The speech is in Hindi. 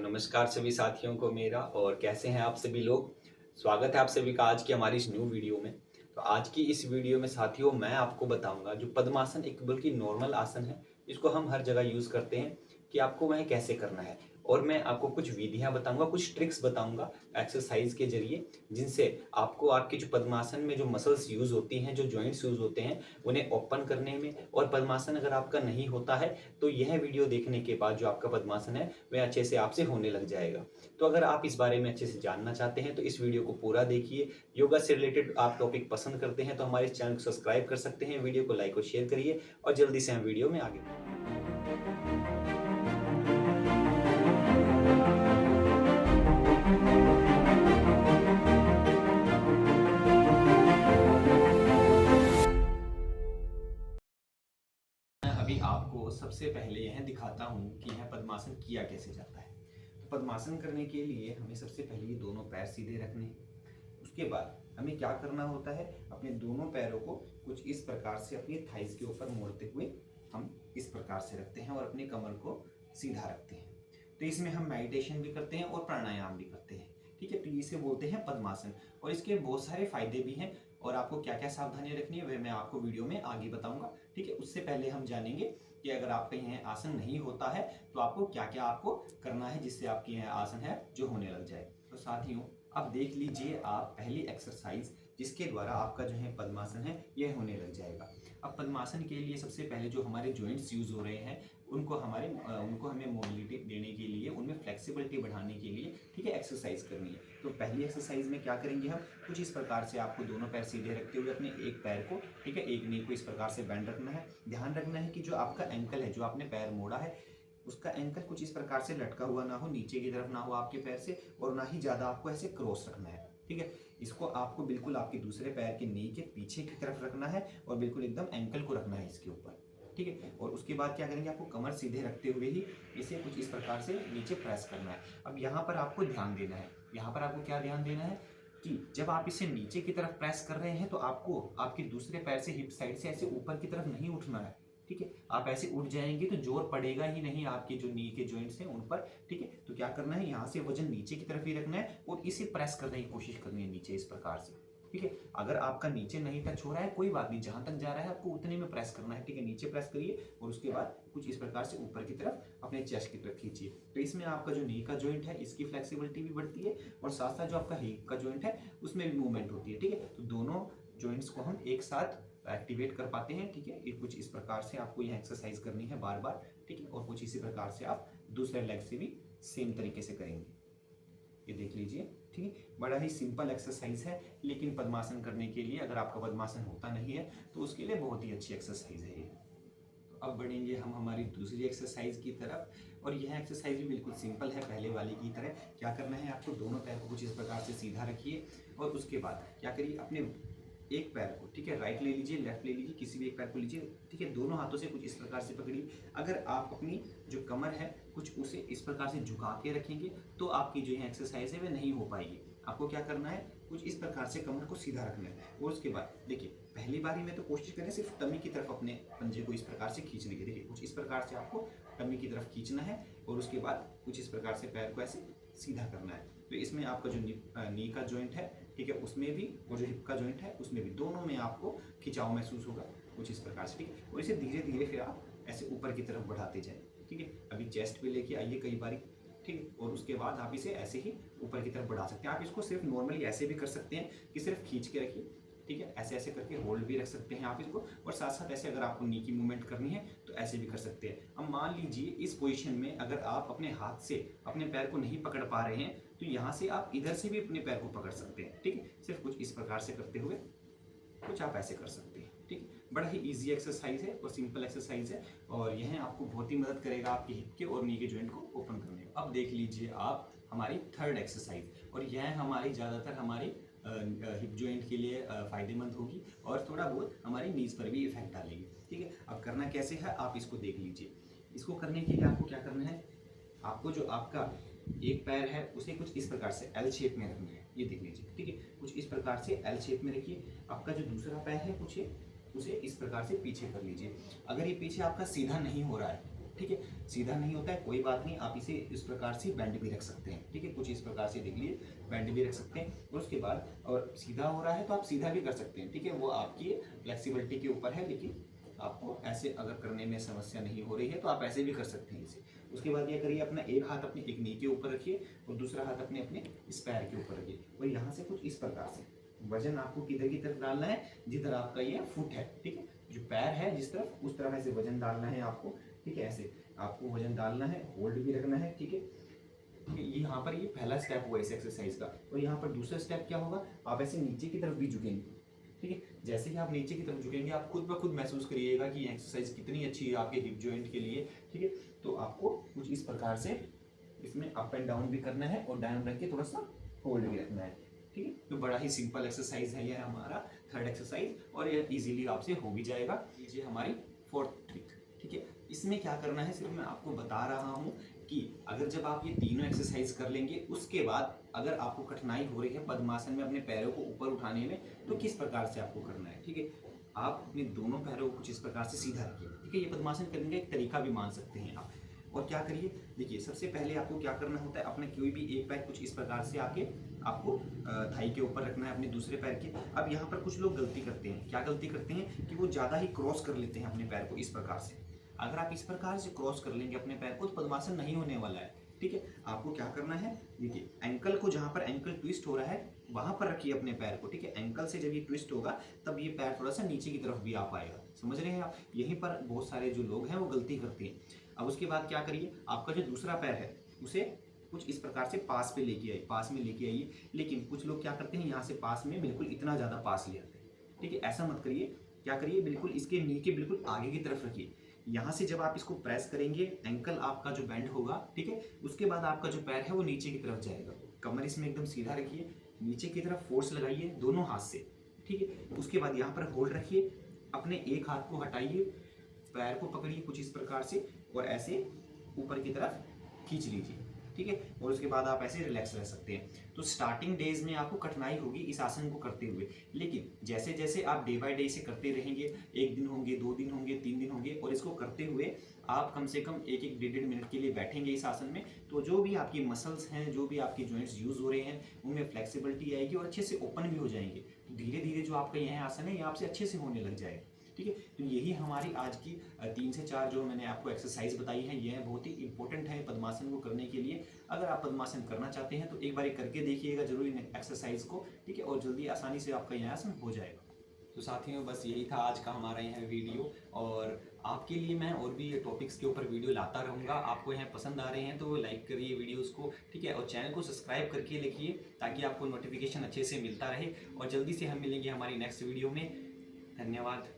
नमस्कार सभी साथियों को मेरा। और कैसे हैं आप सभी लोग। स्वागत है आप सभी का आज की हमारी इस न्यू वीडियो में। तो आज की इस वीडियो में साथियों मैं आपको बताऊंगा जो पद्मासन एक बल्कि नॉर्मल आसन है जिसको हम हर जगह यूज़ करते हैं कि आपको वह कैसे करना है। और मैं आपको कुछ विधियां बताऊंगा, कुछ ट्रिक्स बताऊंगा एक्सरसाइज के जरिए, जिनसे आपको आपके जो पद्मासन में जो मसल्स यूज़ होती हैं, जो जॉइंट्स यूज़ होते हैं, उन्हें ओपन करने में। और पद्मासन अगर आपका नहीं होता है तो यह वीडियो देखने के बाद जो आपका पद्मासन है वह अच्छे से आपसे होने लग जाएगा। तो अगर आप इस बारे में अच्छे से जानना चाहते हैं तो इस वीडियो को पूरा देखिए। योगा से रिलेटेड आप टॉपिक पसंद करते हैं तो हमारे चैनल को सब्सक्राइब कर सकते हैं, वीडियो को लाइक और शेयर करिए और जल्दी से हम वीडियो में आगे बढ़ें। मैं अभी आपको सबसे पहले यह दिखाता हूँ कि यह पद्मासन किया कैसे जाता है। तो पद्मासन करने के लिए हमें सबसे पहले ये दोनों पैर सीधे रखने हैं। उसके बाद हमें क्या करना होता है, अपने दोनों पैरों को कुछ इस प्रकार से अपनी थाइस के ऊपर मोड़ते हुए हम इस प्रकार से रखते हैं और अपनी कमर को सीधा रखते हैं। तो इसमें हम मेडिटेशन भी करते हैं और प्राणायाम भी करते हैं। ठीक है, तो इसे बोलते हैं पद्मासन और इसके बहुत सारे फायदे भी हैं। और आपको क्या क्या सावधानियां रखनी है वह मैं आपको वीडियो में आगे बताऊंगा। ठीक है, उससे पहले हम जानेंगे कि अगर आपका यह आसन नहीं होता है तो आपको क्या क्या आपको करना है जिससे आपकी यह आसन है जो होने लग जाए। तो साथियों अब देख लीजिए आप पहली एक्सरसाइज जिसके द्वारा आपका जो है पद्मासन है यह होने लग जाएगा। अब पद्मासन के लिए सबसे पहले जो हमारे जॉइंट्स यूज हो रहे हैं उनको हमें मोबिलिटी देने के लिए, उनमें फ्लेक्सिबिलिटी बढ़ाने के लिए ठीक है एक्सरसाइज करनी है। तो पहली एक्सरसाइज में क्या करेंगे हम, कुछ इस प्रकार से आपको दोनों पैर सीधे रखते हुए अपने एक पैर को ठीक है एक नी को इस प्रकार से बैंड रखना है। ध्यान रखना है कि जो आपका एंकल है, जो आपने पैर मोड़ा है, उसका एंकल कुछ इस प्रकार से लटका हुआ ना हो, नीचे की तरफ ना हो आपके पैर से, और ना ही ज्यादा आपको ऐसे क्रॉस रखना है। ठीक है, इसको आपको बिल्कुल आपके दूसरे पैर के नी के पीछे की तरफ रखना है और बिल्कुल एकदम एंकल को रखना है इसके ऊपर। ठीक है, और उसके बाद क्या करेंगे, आपको कमर सीधे रखते हुए ही इसे कुछ इस प्रकार से नीचे प्रेस करना है। अब यहाँ पर आपको ध्यान देना है, यहाँ पर आपको क्या ध्यान देना है कि जब आप इसे नीचे की तरफ प्रेस कर रहे हैं तो आपको आपके दूसरे पैर से हिप साइड से ऐसे ऊपर की तरफ नहीं उठना है। ठीक है, आप ऐसे उठ जाएंगे तो जोर पड़ेगा ही नहीं आपके जो नी के जॉइंट्स हैं उन पर। ठीक है, तो क्या करना है, यहाँ से वजन नीचे की तरफ ही रखना है और इसे प्रेस करने की कोशिश करनी है नीचे इस प्रकार से। ठीक है, अगर आपका नीचे नहीं टच हो रहा है कोई बात नहीं, जहां तक जा रहा है आपको उतने में प्रेस करना है। ठीक है, नीचे प्रेस करिए और उसके बाद कुछ इस प्रकार से ऊपर की तरफ अपने चेस्ट की तरफ खींचिए। तो इसमें आपका जो नी का जॉइंट है इसकी फ्लेक्सिबिलिटी भी बढ़ती है और साथ साथ जो आपका हिप का जॉइंट है उसमें भी मूवमेंट होती है। ठीक है, तो दोनों जॉइंट्स को हम एक साथ एक्टिवेट कर पाते हैं। ठीक है, ये कुछ इस प्रकार से आपको यह एक्सरसाइज करनी है बार बार। ठीक है, और कुछ इसी प्रकार से आप दूसरे लेग से भी सेम तरीके से करेंगे। ये देख लीजिए। ठीक है, बड़ा ही सिंपल एक्सरसाइज है, लेकिन पद्मासन करने के लिए अगर आपका पद्मासन होता नहीं है तो उसके लिए बहुत ही अच्छी एक्सरसाइज है ये। तो अब बढ़ेंगे हम हमारी दूसरी एक्सरसाइज की तरफ और यह एक्सरसाइज भी बिल्कुल सिंपल है पहले वाली की तरह। क्या करना है, आपको दोनों पैर को कुछ इस प्रकार से सीधा रखिए और उसके बाद क्या करिए, अपने एक पैर को ठीक है राइट ले लीजिए, लेफ्ट ले लीजिए, किसी भी एक पैर को लीजिए। ठीक है, दोनों हाथों से कुछ इस प्रकार से पकड़िए। अगर आप अपनी जो कमर है कुछ उसे इस प्रकार से झुका के रखेंगे तो आपकी जो है एक्सरसाइज है वह नहीं हो पाएगी। आपको क्या करना है, कुछ इस प्रकार से कमर को सीधा रखना है और उसके बाद देखिए पहली बारी में तो कोशिश करें सिर्फ टमी की तरफ अपने पंजे को इस प्रकार से खींचने की। देखिए कुछ इस प्रकार से आपको टमी की तरफ खींचना है और उसके बाद कुछ इस प्रकार से पैर को ऐसे सीधा करना है। तो इसमें आपका जो नी का जॉइंट है ठीक है उसमें भी, और जो हिप का जॉइंट है उसमें भी, दोनों में आपको खिंचाव महसूस होगा कुछ इस प्रकार से। ठीक है, और इसे धीरे धीरे फिर आप ऐसे ऊपर की तरफ बढ़ाते जाए। ठीक है, अभी चेस्ट पे लेके आइए कई बारी। ठीक है, और उसके बाद आप इसे ऐसे ही ऊपर की तरफ बढ़ा सकते हैं। आप इसको सिर्फ नॉर्मली ऐसे भी कर सकते हैं कि सिर्फ खींच के रखिए। ठीक है, ऐसे ऐसे करके होल्ड भी रख सकते हैं आप इसको, और साथ साथ ऐसे अगर आपको नी की मूवमेंट करनी है तो ऐसे भी कर सकते हैं। अब मान लीजिए इस पोजीशन में अगर आप अपने हाथ से अपने पैर को नहीं पकड़ पा रहे हैं तो यहाँ से आप इधर से भी अपने पैर को पकड़ सकते हैं। ठीक है, सिर्फ कुछ इस प्रकार से करते हुए कुछ आप ऐसे कर सकते हैं। ठीक है, बड़ा ही इजी एक्सरसाइज है और सिंपल एक्सरसाइज है और यह आपको बहुत ही मदद करेगा आपके हिप के और नी के जॉइंट को ओपन करने में। अब देख लीजिए आप हमारी थर्ड एक्सरसाइज, और यह हमारी ज़्यादातर हमारी हिप जॉइंट के लिए फायदेमंद होगी और थोड़ा बहुत हमारी नीज पर भी इफेक्ट डालेगी। ठीक है, अब करना कैसे है आप इसको देख लीजिए। इसको करने के लिए आपको क्या करना है, आपको जो आपका एक पैर है उसे कुछ इस प्रकार से एल शेप में रखना है। ये देख लीजिए। ठीक है, कुछ इस प्रकार से एल शेप में रखिए। आपका जो दूसरा पैर है कुछ उसे इस प्रकार से पीछे कर लीजिए। अगर ये पीछे आपका सीधा नहीं हो रहा है ठीक है। सीधा नहीं होता है, कोई बात नहीं, आप इसे इस प्रकार से बेंड भी रख सकते हैं, ठीक है। कुछ इस प्रकार से देख लिए, बेंड भी रख सकते हैं। और उसके बाद और सीधा हो रहा है तो आप सीधा भी कर सकते हैं, ठीक है। वो आपकी फ्लेक्सिबिलिटी के ऊपर है, लेकिन आपको ऐसे अगर करने में समस्या नहीं हो रही है तो आप ऐसे भी कर सकते हैं इसे। उसके बाद ये करिए, अपना एक हाथ अपने एक नी के ऊपर रखिए और दूसरा हाथ अपने अपने इस पैर के ऊपर रखिए, और यहाँ से कुछ इस प्रकार से वजन आपको किधर की तरफ डालना है, जिधर आपका ये फुट है, ठीक है। जो पैर है जिस तरफ, उस तरफ ऐसे वजन डालना है आपको, ठीक है। ऐसे आपको वजन डालना है, होल्ड भी रखना है, ठीक है। ठीक है, ये यहाँ पर ये पहला स्टेप हुआ इस एक्सरसाइज का। और यहाँ पर दूसरा स्टेप क्या होगा, आप ऐसे नीचे की तरफ भी झुकेंगे, ठीक है। जैसे ही आप नीचे की तरफ झुकेंगे, आप खुद ब खुद महसूस करिएगा कि एक्सरसाइज कितनी अच्छी है आपके हिप जॉइंट के लिए, ठीक है। तो आपको कुछ इस प्रकार से इसमें अप एंड डाउन भी करना है और डाउन रख के थोड़ा सा होल्ड भी रखना है, ठीक है। तो बड़ा ही सिंपल एक्सरसाइज है ये हमारा थर्ड एक्सरसाइज, और ये इजीली आपसे हो भी जाएगा। ये हमारी फोर्थ ट्रिक, ठीक है। इसमें क्या करना है, सिर्फ मैं आपको बता रहा हूँ कि अगर जब आप ये तीनों एक्सरसाइज कर लेंगे, उसके बाद अगर आपको कठिनाई हो रही है पद्मासन में अपने पैरों को ऊपर उठाने में, तो किस प्रकार से आपको करना है, ठीक है। आप अपने दोनों पैरों को कुछ इस प्रकार से सीधा रखिए, ठीक है। ये पद्मासन करने का एक तरीका भी मान सकते हैं आप। और क्या करिए, देखिए सबसे पहले आपको क्या करना होता है, अपने कोई भी एक पैर कुछ इस प्रकार से आके आपको थाई के ऊपर रखना है, अपने दूसरे पैर के। अब यहाँ पर कुछ लोग गलती करते हैं, क्या गलती करते हैं कि वो ज़्यादा ही क्रॉस कर लेते हैं अपने पैर को इस प्रकार से। अगर आप इस प्रकार से क्रॉस कर लेंगे अपने पैर को तो पद्मासन नहीं होने वाला है, ठीक है। आपको क्या करना है, देखिए एंकल को, जहाँ पर एंकल ट्विस्ट हो रहा है वहां पर रखिए अपने पैर को, ठीक है। एंकल से जब ये ट्विस्ट होगा तब ये पैर थोड़ा सा नीचे की तरफ भी आ पाएगा, समझ रहे हैं आप। यहीं पर बहुत सारे जो लोग हैं वो गलती करते हैं। अब उसके बाद क्या करिए, आपका जो दूसरा पैर है उसे कुछ इस प्रकार से पास पे लेके आइए, पास में लेके आइए। लेकिन कुछ लोग क्या करते हैं, यहाँ से पास में बिल्कुल इतना ज़्यादा पास ले आते हैं, ठीक है। ऐसा मत करिए, क्या करिए, बिल्कुल इसके नी के बिल्कुल आगे की तरफ रखिए। यहाँ से जब आप इसको प्रेस करेंगे, एंकल आपका जो बेंड होगा, ठीक है, उसके बाद आपका जो पैर है वो नीचे की तरफ जाएगा। कमर इसमें एकदम सीधा रखिए, नीचे की तरफ फोर्स लगाइए दोनों हाथ से, ठीक है। उसके बाद यहाँ पर होल्ड रखिए, अपने एक हाथ को हटाइए, पैर को पकड़िए कुछ इस प्रकार से और ऐसे ऊपर की तरफ खींच लीजिए, ठीक है। और उसके बाद आप ऐसे रिलैक्स रह सकते हैं। तो स्टार्टिंग डेज में आपको कठिनाई होगी इस आसन को करते हुए, लेकिन जैसे जैसे आप डे बाय डे इसे करते रहेंगे, 1 दिन होंगे, 2 दिन होंगे, 3 दिन होंगे, और इसको करते हुए आप कम से कम 1-1, 1.5 मिनट के लिए बैठेंगे इस आसन में, तो जो भी आपकी मसल्स हैं, जो भी आपके जॉइंट्स यूज हो रहे हैं, उनमें फ्लेक्सिबिलिटी आएगी और अच्छे से ओपन भी हो जाएंगे। धीरे धीरे जो आपका यह आसन है ये आपसे अच्छे से होने लग जाएगा, ठीक है। तो यही हमारी आज की 3 से 4 जो मैंने आपको एक्सरसाइज बताई है, यह बहुत ही इंपॉर्टेंट है पद्मासन को करने के लिए। अगर आप पद्मासन करना चाहते हैं तो एक बार करके देखिएगा जरूर इन एक्सरसाइज को, ठीक है, और जल्दी आसानी से आपका यह आसन हो जाएगा। तो साथियों, बस यही था आज का हमारा यह वीडियो, और आपके लिए मैं और भी टॉपिक्स के ऊपर वीडियो लाता रहूँगा। आपको यह पसंद आ रहे हैं तो लाइक करिए वीडियोस को, ठीक है, और चैनल को सब्सक्राइब करके लिखिए ताकि आपको नोटिफिकेशन अच्छे से मिलता रहे। और जल्दी से हम मिलेंगे हमारी नेक्स्ट वीडियो में। धन्यवाद।